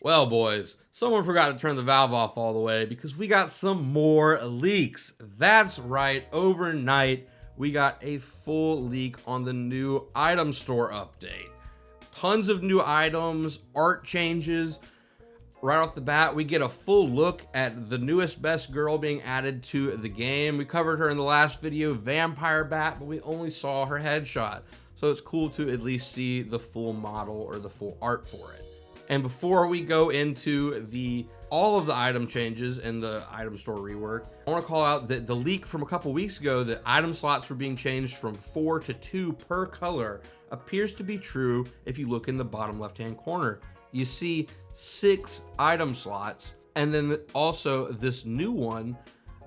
Well, boys, someone forgot to turn the valve off all the way because we got some more leaks. That's right, overnight, we got a full leak on the new item store update. Tons of new items, art changes. Right off the bat, we get a full look at the newest best girl being added to the game. We covered her in the last video, Vampire Bat, but we only saw her headshot. So it's cool to at least see the full model or the full art for it. And before we go into all of the item changes in the item store rework, I want to call out that the leak from a couple weeks ago that item slots were being changed from 4 to 2 per color appears to be true if you look in the bottom left-hand corner. You see 6 item slots, and then also this new one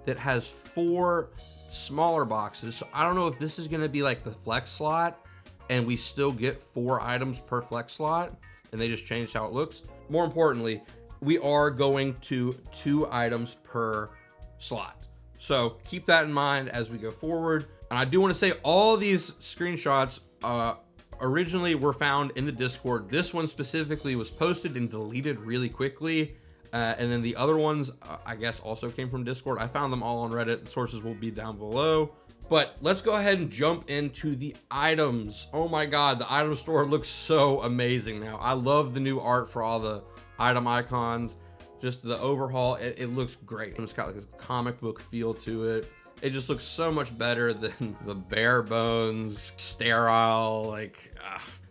that has 4 smaller boxes. So I don't know if this is going to be like the flex slot and we still get 4 items per flex slot, and they just changed how it looks. More importantly, we are going to 2 items per slot. So keep that in mind as we go forward. And I do want to say all of these screenshots originally were found in the Discord. This one specifically was posted and deleted really quickly. And then the other ones, I guess, also came from Discord. I found them all on Reddit. The sources will be down below. But let's go ahead and jump into the items. Oh my God, the item store looks so amazing now. I love the new art for all the item icons. Just the overhaul, it looks great. It's got like this comic book feel to it. It just looks so much better than the bare bones, sterile,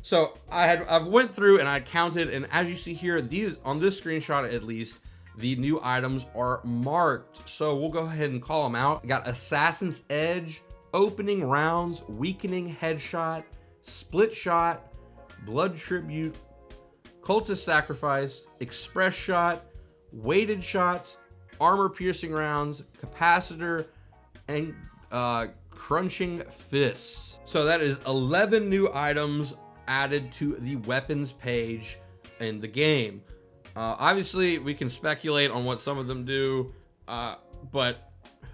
So I've went through and I counted, and as you see here, on this screenshot at least, the new items are marked. So we'll go ahead and call them out. We got Assassin's Edge, Opening Rounds, Weakening Headshot, Split Shot, Blood Tribute, Cultist Sacrifice, Express Shot, Weighted Shots, Armor Piercing Rounds, Capacitor, and Crunching Fists. So that is 11 new items added to the weapons page in the game. Obviously, we can speculate on what some of them do, but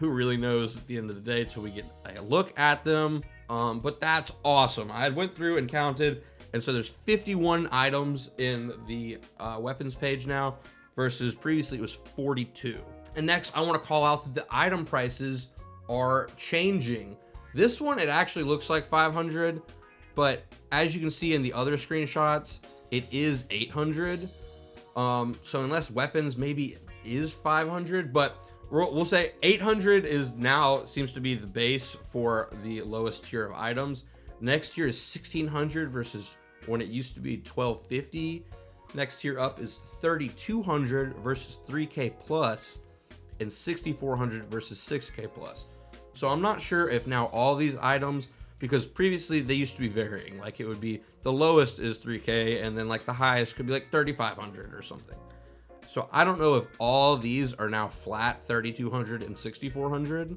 who really knows at the end of the day till we get a look at them. But that's awesome. I went through and counted, and so there's 51 items in the weapons page now versus previously it was 42. And next, I want to call out that the item prices are changing. This one, it actually looks like 500, but as you can see in the other screenshots, it is 800. So unless weapons maybe is 500, but we'll say 800 is now seems to be the base for the lowest tier of items. Next tier is 1600 versus when it used to be 1250. Next tier up is 3200 versus 3k plus, and 6400 versus 6k plus. So I'm not sure if now all these items, because previously they used to be varying, like it would be the lowest is 3k and then like the highest could be like 3500 or something. So I don't know if all these are now flat 3200 and 6400,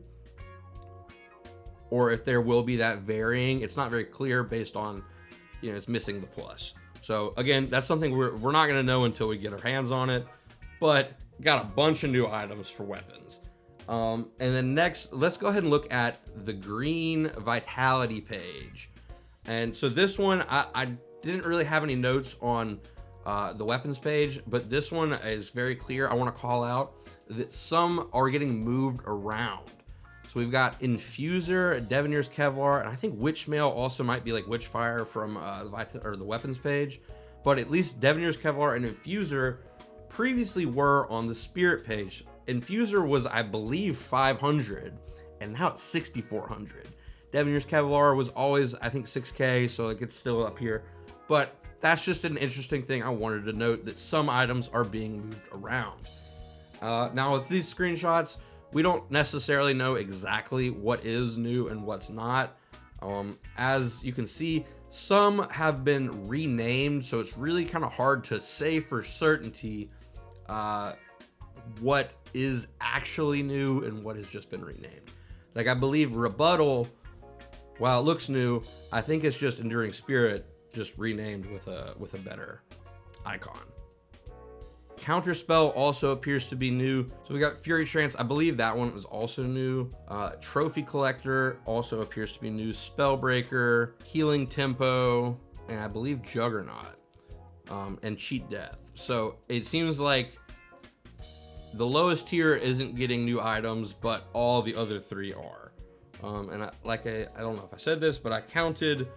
or if there will be that varying. It's not very clear based on, it's missing the plus. So again, that's something we're not going to know until we get our hands on it, but got a bunch of new items for weapons. And then next, let's go ahead and look at the green vitality page. And so this one, I didn't really have any notes on the weapons page, but this one is very clear. I want to call out that some are getting moved around. So we've got Infuser, Devanir's Kevlar, and I think Witchmail also might be like Witchfire from the weapons page. But at least Devanir's Kevlar and Infuser previously were on the Spirit page. Infuser was, I believe, 500, and now it's 6,400. Devanir's Kevlar was always, I think, 6k, so like it's still up here. But that's just an interesting thing I wanted to note, that some items are being moved around. Now with these screenshots, we don't necessarily know exactly what is new and what's not. As you can see, some have been renamed, so it's really kind of hard to say for certainty what is actually new and what has just been renamed. Like I believe Rebuttal, while it looks new, I think it's just Enduring Spirit, just renamed with a better icon. Counterspell also appears to be new. So we got Fury Trance. I believe that one was also new. Trophy Collector also appears to be new. Spellbreaker, Healing Tempo, and I believe Juggernaut, and Cheat Death. So it seems like the lowest tier isn't getting new items, but all the other 3 are. And I don't know if I said this, but I counted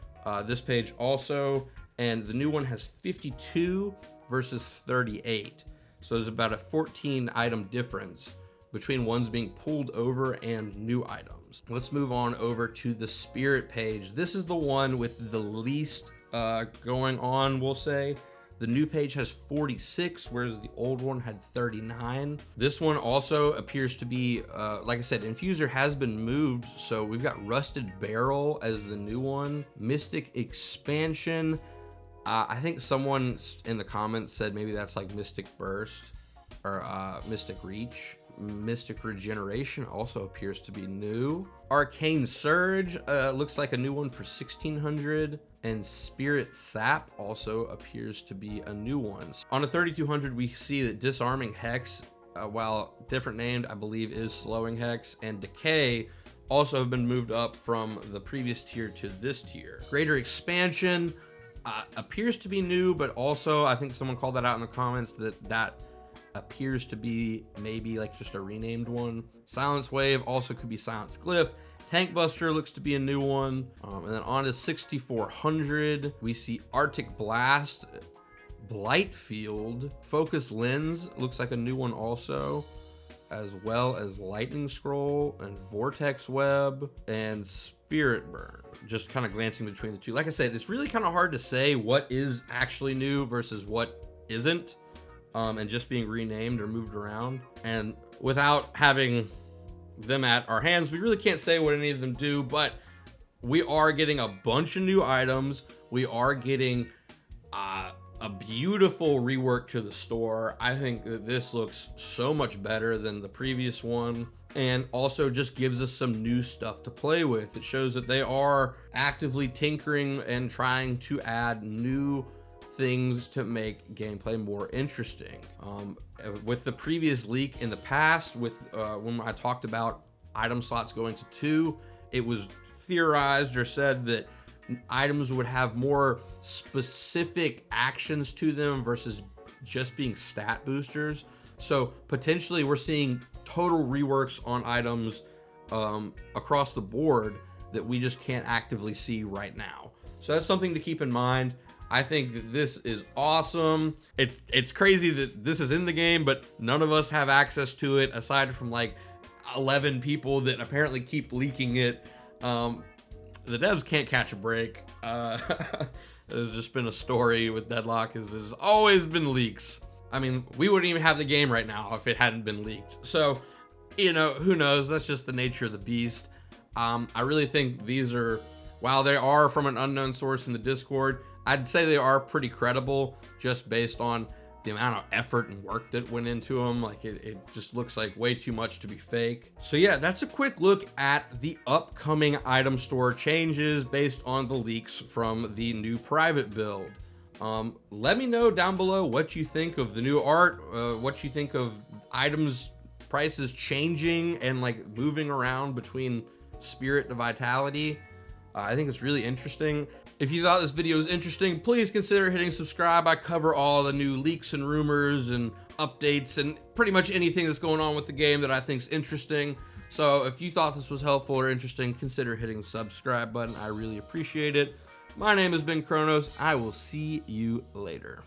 this page also, and the new one has 52 versus 38. So there's about a 14 item difference between ones being pulled over and new items. Let's move on over to the Spirit page. This is the one with the least going on, we'll say. The new page has 46, whereas the old one had 39. This one also appears to be, like I said, Infuser has been moved. So we've got Rusted Barrel as the new one. Mystic Expansion. I think someone in the comments said maybe that's like Mystic Burst or Mystic Reach. Mystic Regeneration also appears to be new. Arcane Surge looks like a new one for 1600, and Spirit Sap also appears to be a new one. On a 3200, we see that Disarming Hex, while different named, I believe is Slowing Hex, and Decay also have been moved up from the previous tier to this tier. Greater Expansion appears to be new, but also I think someone called that out in the comments that appears to be maybe like just a renamed one. Silence Wave also could be Silence Glyph. Tank Buster looks to be a new one. And then on to 6400, we see Arctic Blast, Blight Field, Focus Lens looks like a new one also, as well as Lightning Scroll and Vortex Web and Spirit Burn. Just kind of glancing between the two. Like I said, it's really kind of hard to say what is actually new versus what isn't. And just being renamed or moved around. And without having them at our hands, we really can't say what any of them do, but we are getting a bunch of new items. We are getting a beautiful rework to the store. I think that this looks so much better than the previous one, and also just gives us some new stuff to play with. It shows that they are actively tinkering and trying to add new things to make gameplay more interesting. With the previous leak in the past, with when I talked about item slots going to 2, it was theorized or said that items would have more specific actions to them versus just being stat boosters. So potentially we're seeing total reworks on items across the board that we just can't actively see right now. So that's something to keep in mind. I think that this is awesome. It's crazy that this is in the game, but none of us have access to it aside from like 11 people that apparently keep leaking it. The devs can't catch a break. There's just been a story with Deadlock is there's always been leaks. I mean, we wouldn't even have the game right now if it hadn't been leaked. So, you know, who knows? That's just the nature of the beast. I really think these are, while they are from an unknown source in the Discord, I'd say they are pretty credible just based on the amount of effort and work that went into them. Like it just looks like way too much to be fake. So yeah, that's a quick look at the upcoming item store changes based on the leaks from the new private build. Let me know down below what you think of the new art, what you think of items prices changing and like moving around between Spirit to Vitality. I think it's really interesting. If you thought this video was interesting, please consider hitting subscribe. I cover all the new leaks and rumors and updates and pretty much anything that's going on with the game that I think is interesting. So if you thought this was helpful or interesting, consider hitting the subscribe button. I really appreciate it. My name has been Kronos. I will see you later.